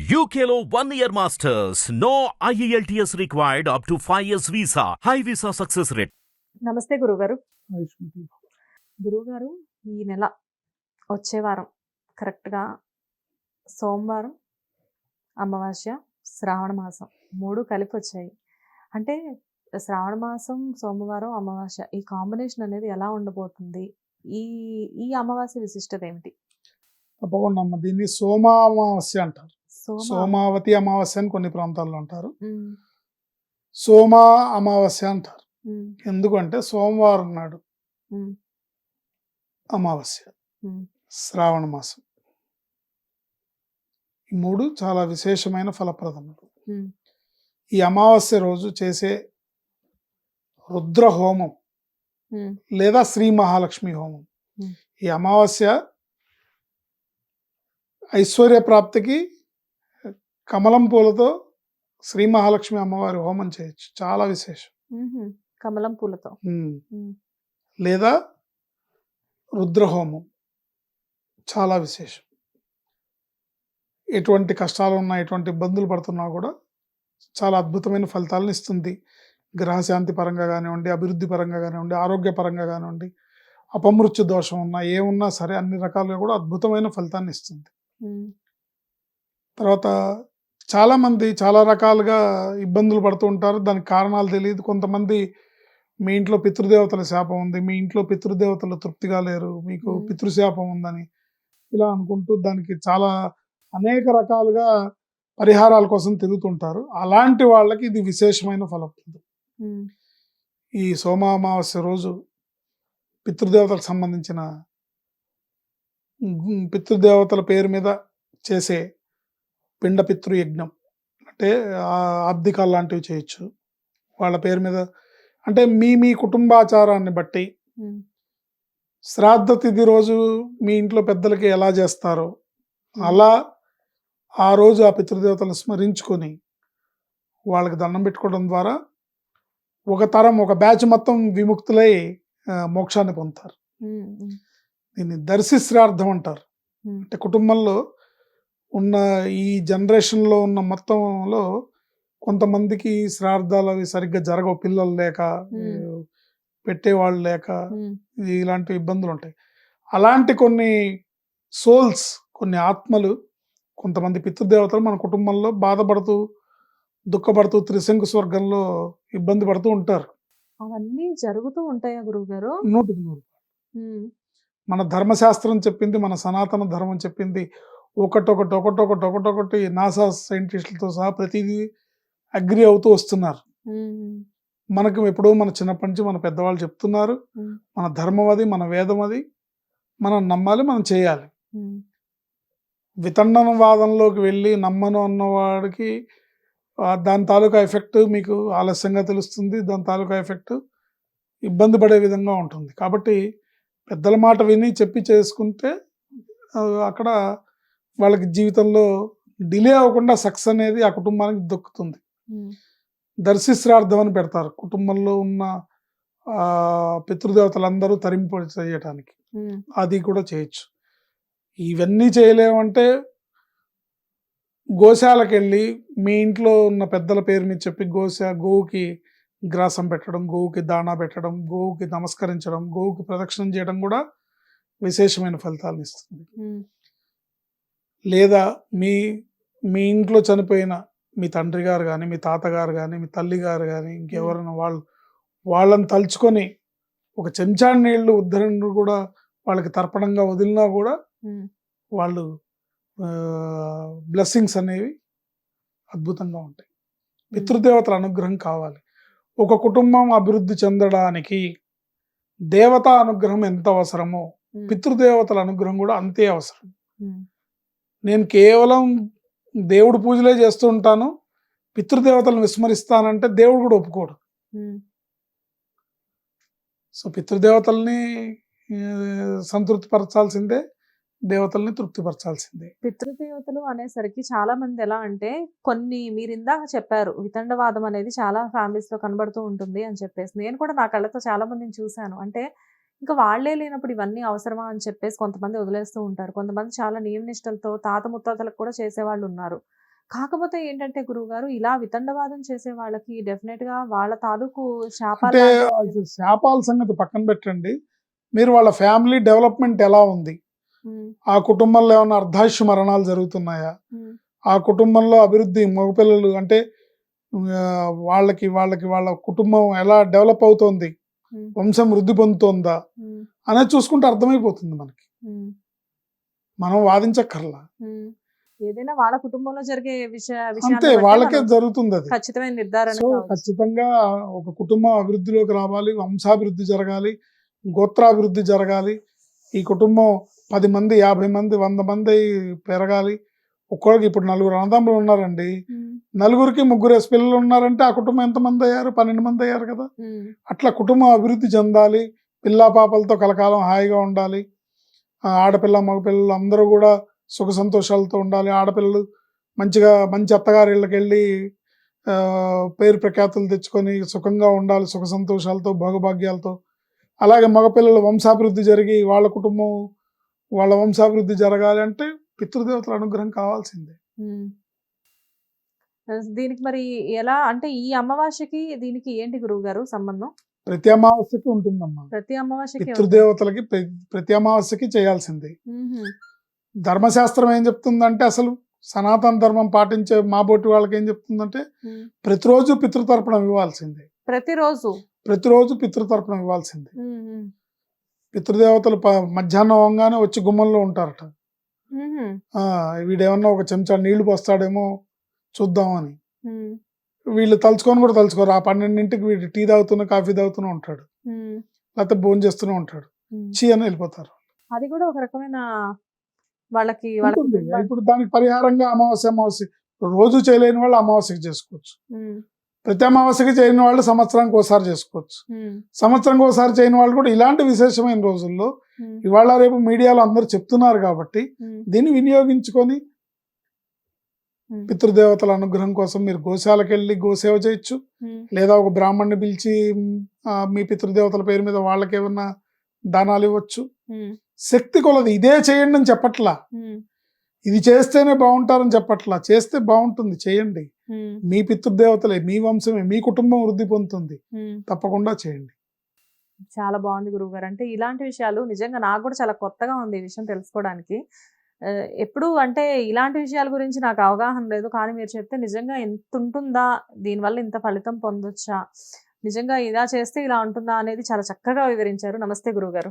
UKLO 1 year masters. No IELTS required up to 5 years visa. High visa success rate. నమస్తే గురుగారు. వైష్ణవి. గురుగారు, ఈ నెల వచ్చే వారం కరెక్ట్గా సోమవారం, అమావాస్య, శ్రావణ మాసం 3 కలిపి వచ్చాయి. అంటే శ్రావణ మాసం, సోమవారం, అమావాస్య ఈ కాంబినేషన్ అనేది ఎలా ఉండబోతుంది? ఈ ఈ అమావాస్య విశిష్టత ఏమిటి? తప్పకుండా అమ్మ, దీన్ని సోమామావాస్య అంటారు. సోమ సోమావతి అమావాస్య అని కొన్ని ప్రాంతాల్లో అంటారు. ఉమ్, సోమా అమావాస్య అంటారు. ఉమ్, ఎందుకంటే సోమవారం నాడు ఉమ్, అమావాస్య, ఉమ్, శ్రావణ మాసం, ఈ 3 చాలా విశేషమైన ఫలప్రదములు. ఉమ్, ఈ అమావాస్య రోజు చేసే రుద్ర హోమం ఉమ్, లేదా శ్రీ మహాలక్ష్మి హోమం, Hmm. ఈ అమావాస్య ఐశ్వర్య ప్రాప్తికి కమలం పూలతో శ్రీ మహాలక్ష్మి అమ్మవారి హోమం చేయొచ్చు, చాలా విశేషం. ఉహుం, కమలం పూలతో. ఉమ్. ఉమ్, లేదా రుద్రహోమం చాలా విశేషం. ఎటువంటి కష్టాలు ఉన్నా, ఎటువంటి ఇబ్బందులు పడుతున్నా కూడా చాలా అద్భుతమైన ఫలితాలను ఇస్తుంది. గ్రహశాంతి పరంగా కానివ్వండి, అభివృద్ధి పరంగా కానివ్వండి, ఆరోగ్య పరంగా కానివ్వండి, అపమృత్యు దోషం ఉన్నా, ఏమున్నా సరే అన్ని రకాలుగా కూడా అద్భుతమైన ఫలితాన్ని ఇస్తుంది. ఉమ్, తర్వాత చాలామంది చాలా రకాలుగా ఇబ్బందులు పడుతూ ఉంటారు, దానికి కారణాలు తెలియదు. కొంతమంది మీ ఇంట్లో పితృదేవతల శాపం ఉంది, మీ ఇంట్లో పితృదేవతలు తృప్తిగా లేరు, మీకు Hmm. పితృశాపం ఉందని ఇలా అనుకుంటూ దానికి చాలా అనేక రకాలుగా పరిహారాల కోసం తిరుగుతుంటారు. అలాంటి వాళ్ళకి ఇది విశేషమైన ఫలప్రదం. ఉమ్, ఈ సోమామావాస్య రోజు పితృదేవతలకు సంబంధించిన పితృదేవతల పేరు మీద చేసే పిండ పితృయజ్ఞం అంటే ఆబ్దికాలు లాంటివి చేయొచ్చు. వాళ్ళ పేరు మీద అంటే మీ కుటుంబాచారాన్ని బట్టి ఉమ్, శ్రాద్ధ తిథి రోజు మీ ఇంట్లో పెద్దలకి ఎలా చేస్తారో అలా ఆ రోజు ఆ పితృదేవతలను స్మరించుకొని వాళ్ళకి దండం పెట్టుకోవడం ద్వారా ఒక తరం, ఒక బ్యాచ్ మొత్తం విముక్తులై మోక్షాన్ని పొందుతారు. ఉమ్, ఉమ్, దీన్ని దర్శి శ్రాద్ధం అంటారు. ఉమ్, అంటే కుటుంబంలో ఉన్న ఈ జనరేషన్లో ఉన్న మొత్తంలో కొంతమందికి శ్రాద్ధాలు అవి సరిగ్గా జరగవు, పిల్లలు లేక, పెట్టేవాళ్ళు లేక, ఉమ్, ఇలాంటి ఇబ్బందులు ఉంటాయి. అలాంటి కొన్ని సోల్స్, కొన్ని ఆత్మలు, కొంతమంది పితృదేవతలు మన కుటుంబంలో బాధపడుతూ, దుఃఖపడుతూ, త్రిశంకు స్వర్గంలో ఇబ్బంది పడుతూ ఉంటారు. అవన్నీ జరుగుతూ ఉంటాయా గురువుగారు? 100%. ఉమ్, మన ధర్మశాస్త్రం చెప్పింది, మన సనాతన ధర్మం చెప్పింది ఒకటొకటి నాసా సైంటిస్టులతో సహా ప్రతిదీ అగ్రి అవుతూ వస్తున్నారు. ఉమ్, మనకు ఎప్పుడో మన చిన్నప్పటి నుంచి మన పెద్దవాళ్ళు చెప్తున్నారు. ఉమ్, మన ధర్మం అది, మన వేదం అది, మనం నమ్మాలి, మనం చేయాలి. ఉమ్, వితండనవాదంలోకి వెళ్ళి నమ్మను అన్నవాడికి దాని తాలూకా ఎఫెక్ట్ మీకు ఆలస్యంగా తెలుస్తుంది. దాని తాలూకా ఎఫెక్ట్ ఇబ్బంది పడే విధంగా ఉంటుంది. కాబట్టి పెద్దల మాట విని చెప్పి చేసుకుంటే అక్కడ వాళ్ళకి జీవితంలో డిలే అవ్వకుండా సక్సెస్ అనేది ఆ కుటుంబానికి దొక్కుతుంది. ఉమ్, దర్శి శ్రార్థం అని పెడతారు కుటుంబంలో ఉన్న పితృదేవతలందరూ తరింపు చేయటానికి. ఉమ్, అది కూడా చేయొచ్చు. ఇవన్నీ చేయలేమంటే గోశాలకు వెళ్ళి మీ ఇంట్లో ఉన్న పెద్దల పేరు మీద చెప్పి గోవుకి గ్రాసం పెట్టడం, గోవుకి దాణా పెట్టడం, గోవుకి నమస్కరించడం, గోవుకి ప్రదక్షిణం చేయడం కూడా విశేషమైన ఫలితాలను ఇస్తుంది. ఉమ్, లేదా మీ ఇంట్లో చనిపోయిన మీ తండ్రి గారు కానీ, మీ తాతగారు కానీ, మీ తల్లి గారు కానీ, ఇంకెవరైనా వాళ్ళని తలుచుకొని ఒక చెంచాడు నీళ్లు ఉద్ధరణ కూడా వాళ్ళకి తర్పణంగా వదిలినా కూడా ఉమ్, వాళ్ళు బ్లెస్సింగ్స్ అనేవి అద్భుతంగా ఉంటాయి. పితృదేవతల అనుగ్రహం కావాలి. ఒక కుటుంబం అభివృద్ధి చెందడానికి దేవతా అనుగ్రహం ఎంత అవసరమో ఉమ్, పితృదేవతల అనుగ్రహం కూడా అంతే అవసరం. ఉమ్, నేను కేవలం దేవుడు పూజలే చేస్తూ ఉంటాను, పితృదేవతలను విస్మరిస్తానంటే దేవుడు కూడా ఒప్పుకోడు. ఉమ్, సో పితృదేవతల్ని సంతృప్తిపరచాల్సిందే, దేవతల్ని తృప్తిపరచాల్సిందే. పితృదేవతలు అనేసరికి చాలా మంది ఎలా అంటే, కొన్ని మీరు ఇందాక చెప్పారు వితండవాదం అనేది చాలా ఫ్యామిలీస్ లో కనబడుతూ ఉంటుంది అని చెప్పేసి, నేను కూడా నా కళ్ళతో చాలా మందిని చూశాను. అంటే ఇంకా వాళ్ళే లేనప్పుడు ఇవన్నీ అవసరమా అని చెప్పేసి కొంతమంది వదిలేస్తూ ఉంటారు. కొంతమంది చాలా నియమనిష్టలతో తాత ముత్తాతలకు కూడా చేసేవాళ్ళు ఉన్నారు. కాకపోతే ఏంటంటే గురువుగారు ఇలా వితండవాదం చేసే వాళ్ళకి డెఫినెట్‌గా వాళ్ళ తాలూకు అంటే శాపాల్లాంటివి అది శాపాల సంగతి పక్కన పెట్టండి. మీరు వాళ్ళ ఫ్యామిలీ డెవలప్‌మెంట్ ఎలా ఉంది? హ్మ్. ఆ కుటుంబంలో ఏమన్నా అర్ధాశ్య మరణాలు జరుగుతున్నాయా? హ్మ్. ఆ కుటుంబంలో అభివృద్ధి మగపిల్లలు అంటే వాళ్ళకి వాళ్ళ కుటుంబం ఎలా డెవలప్ అవుతోంది? హ్మ్. వంశం వృద్ధి పొందుతోందా? హ్మ్. అనేది చూసుకుంటే అర్థమైపోతుంది మనకి. హ్మ్. మనం వాదించక్కర్లా. హ్మ్. ఏదైనా వాళ్ళ కుటుంబంలో జరిగే అంతే విషయాన్ని బట్టే వాళ్ళకే మనం జరుగుతుందది. ఖచ్చితమైన నిర్ధారణ సో, కావచ్చు. ఖచ్చితంగా ఒక కుటుంబం అభివృద్ధిలోకి రావాలి. వంశాభివృద్ధి జరగాలి. గోత్రాభివృద్ధి జరగాలి. ఈ కుటుంబం 10 మంది, 50 మంది, 100 మంది పెరగాలి. ఒక్కోళ్ళకి ఇప్పుడు నలుగురు అన్నదమ్ములు ఉన్నారండి. హ్మ్. నలుగురికి ముగ్గురేసి పిల్లలు ఉన్నారంటే ఆ కుటుంబం ఎంతమంది అయ్యారు? 12 మంది అయ్యారు కదా! హ్మ్. అట్లా కుటుంబం అభివృద్ధి చెందాలి. పిల్లా పాపలతో కలకాలం హాయిగా ఉండాలి. ఆడపిల్ల, మగపిల్లలు అందరూ కూడా సుఖ సంతోషాలతో ఉండాలి. ఆడపిల్లలు మంచిగా మంచి అత్తగారిళ్ళకెళ్ళి పేరు ప్రఖ్యాతులు తెచ్చుకొని సుఖంగా ఉండాలి. సుఖ సంతోషాలతో, భోగభాగ్యాలతో. అలాగే మగపిల్లలు వంశాభివృద్ధి జరిగి వాళ్ళ కుటుంబం, వాళ్ళ వంశాభివృద్ధి జరగాలి అంటే పితృదేవతల అనుగ్రహం కావాల్సిందే. హ్మ్. దీనికి మరి ఎలా అంటే ఈ అమావాస్యకి దీనికి ఏంటి గురువుగారు సంబంధం? ప్రతి అమావాస్యకి ఉంటుందమ్మా. ప్రతి అమావాస్యకి ఉంటుంది. పితృదేవతలకి ప్రతి అమావాస్యకి చేయాల్సిందే. హుహు. ధర్మశాస్త్రం ఏం చెప్తుందంటే అసలు సనాతన ధర్మం పాటించే మాబోటి వాళ్ళకి ఏం చెప్తుందంటే హ్మ్. ప్రతిరోజు పితృతర్పణం ఇవ్వాల్సిందే. ప్రతిరోజు. ప్రతిరోజు పితృతర్పణం ఇవ్వాల్సిందే. హ్మ్. హ్మ్. పితృదేవతలు మధ్యాహ్నం అవ్వంగానే వచ్చి గుమ్మంలో ఉంటారట. హుహు. వీడేమన్నా ఒక చెంచా నీళ్లు పోస్తాడేమో చూద్దామని. హ్మ్. వీళ్ళు తలుచుకొని కూడా తలుచుకోరు. ఆ 12కి వీడు టీ తాగుతూనే, కాఫీ తాగుతూనే ఉంటాడు. హ్మ్. లేకపోతే భోంచేస్తూనే ఉంటాడు. హ్మ్. ఛీ అని వెళ్ళిపోతారు. అది కూడా ఒక రకమైన వాళ్ళ ఉంటుంది. కుటుంబానికి. ఇప్పుడు దానికి పరిహారంగా అమావాస్య రోజు చేయలేని వాళ్ళు అమావాస్యకి చేసుకోవచ్చు. హ్మ్. ప్రతి అమావాస్యకి చేయని వాళ్ళు సంవత్సరానికి ఒకసారి చేసుకోవచ్చు. హ్మ్. సంవత్సరానికి ఒకసారి చేయని వాళ్ళు కూడా ఇలాంటి విశేషమైన రోజుల్లో హ్మ్. ఇవాళ రేపు మీడియాలో అందరూ చెప్తున్నారు కాబట్టి హ్మ్. దీన్ని వినియోగించుకొని హ్మ్. పితృదేవతల అనుగ్రహం కోసం మీరు గోశాలకెళ్ళి గోసేవ చేయొచ్చు. హ్మ్. లేదా ఒక బ్రాహ్మణ్ణి పిలిచి మీ పితృదేవతల పేరు మీద వాళ్ళకేమన్నా దానాలు ఇవ్వచ్చు. హ్మ్. శక్తి కొలది ఇదే చేయండి అని చెప్పట్లా. హ్మ్. ఇది చేస్తేనే బాగుంటారని చెప్పట్లా. చేస్తే బాగుంటుంది చేయండి. హ్మ్. మీ పితృదేవతలే, మీ వంశమే, మీ కుటుంబం వృద్ధి పొందుతుంది. హ్మ్. తప్పకుండా చేయండి. చాలా బాగుంది గురువుగారు. అంటే ఇలాంటి విషయాలు నిజంగా నాకు కూడా చాలా కొత్తగా ఉంది ఈ విషయం తెలుసుకోవడానికి. ఎప్పుడూ అంటే ఇలాంటి విషయాల గురించి నాకు అవగాహన లేదు. కానీ మీరు చెప్తే నిజంగా ఇంతుంటుందా? దీనివల్ల ఇంత ఫలితం పొందొచ్చా? నిజంగా ఇలా చేస్తే ఇలా ఉంటుందా? అనేది చాలా చక్కగా వివరించారు. నమస్తే గురువుగారు.